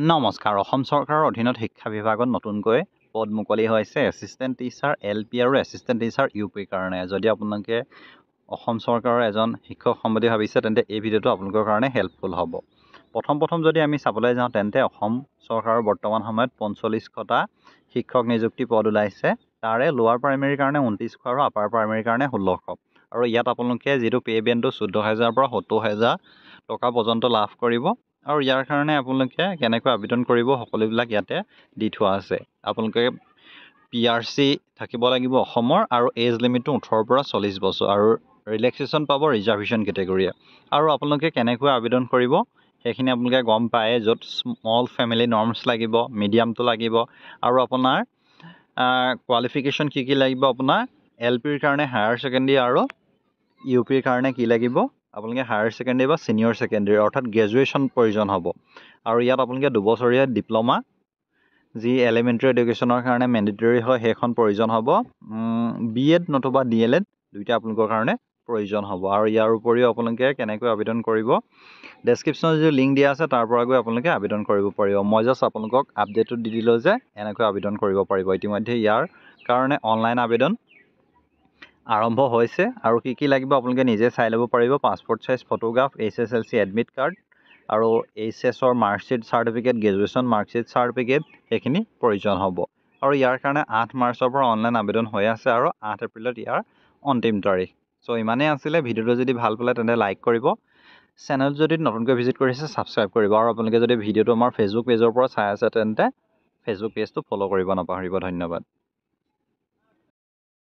নমস্কাৰ। অসম চৰকাৰৰ অধীনত শিক্ষা বিভাগত নতুনকৈ পদ মুকলি হৈছে এছিষ্টেণ্ট টিচাৰ LP আৰু এছিষ্টেণ্ট টিচাৰ UP কাৰণে। যদি আপোনালোকে অসম চৰকাৰৰ এজন শিক্ষক হ'ম বুলি ভাবিছে তেন্তে এই ভিডিঅ'টো আপোনালোকৰ কাৰণে হেল্পফুল হ'ব। প্ৰথম যদি আমি চাবলৈ যাওঁ তেন্তে অসম চৰকাৰৰ বৰ্তমান সময়ত 45টা শিক্ষক নিযুক্তি পদ ওলাইছে। তাৰে লোৱাৰ প্ৰাইমেৰীৰ কাৰণে 29শ আৰু আপাৰ প্ৰাইমেৰীৰ কাৰণে 1600। আৰু ইয়াত আপোনালোকে যিটো পে' বেণ্ডটো 14,000 পৰা 70,000 টকা পৰ্যন্ত লাভ কৰিব। আৰু ইয়াৰ কাৰণে আপোনালোকে কেনেকৈ আবেদন কৰিব সকলোবিলাক ইয়াতে দি থোৱা আছে। আপোনালোকে PRC থাকিব লাগিব অসমৰ আৰু এজ লিমিটটো 18 পৰা 40 বছৰ আৰু ৰিলেক্সেশ্যন পাব ৰিজাৰ্ভেশ্যন কেটেগৰীয়ে। আৰু আপোনালোকে কেনেকৈ আবেদন কৰিব সেইখিনি আপোনালোকে গম পায়, য'ত স্মল ফেমিলি নৰ্মছ লাগিব, মিডিয়ামটো লাগিব আৰু আপোনাৰ কোৱালিফিকেশ্যন কি লাগিব। আপোনাৰ LPৰ কাৰণে হায়াৰ ছেকেণ্ডেৰী আৰু UPৰ কাৰণে কি লাগিব, আপোনালোকে হায়াৰ ছেকেণ্ডেৰী বা ছিনিয়ৰ ছেকেণ্ডেৰী অৰ্থাৎ গ্ৰেজুৱেশ্যন প্ৰয়োজন হ'ব। আৰু ইয়াত আপোনালোকে 2 বছৰীয়া ডিপ্ল'মা যি এলিমেণ্টাৰী এডুকেশ্যনৰ কাৰণে মেণ্ডেটৰী হয় সেইখন প্ৰয়োজন হ'ব। BEd নতুবা DLEd দুইটা আপোনালোকৰ কাৰণে প্ৰয়োজন হ'ব। আৰু ইয়াৰ উপৰিও আপোনালোকে কেনেকৈ আবেদন কৰিব ডেছক্ৰিপশ্যনত যি লিংক দিয়া আছে তাৰ পৰা গৈ আপোনালোকে আবেদন কৰিব পাৰিব। মই জাষ্ট আপোনালোকক আপডেটটো দি দিলোঁ যে এনেকৈ আবেদন কৰিব পাৰিব। ইতিমধ্যে ইয়াৰ কাৰণে অনলাইন আবেদন আৰম্ভ হৈছে আৰু কি লাগিব আপোনালোকে নিজে চাই ল'ব পাৰিব। Passport size photograph, SSLC admit card আৰু HS-ৰ marksheet certificate, graduation marksheet certificate সেইখিনি প্ৰয়োজন হ'ব। আৰু ইয়াৰ কাৰণে 8 মাৰ্চৰ পৰা অনলাইন আবেদন হৈ আছে আৰু 8 এপ্ৰিলত ইয়াৰ অন্তিম তাৰিখ। চ' ইমানেই আছিলে। ভিডিঅ'টো যদি ভাল পালে তেন্তে লাইক কৰিব। চেনেল যদি নতুনকৈ ভিজিট কৰিছে ছাবস্ক্ৰাইব কৰিব। আৰু আপোনালোকে যদি ভিডিঅ'টো আমাৰ ফেচবুক পেজৰ পৰা চাই আছে তেন্তে ফেচবুক পেজটো ফ'ল' কৰিব নাপাহৰিব। ধন্যবাদ।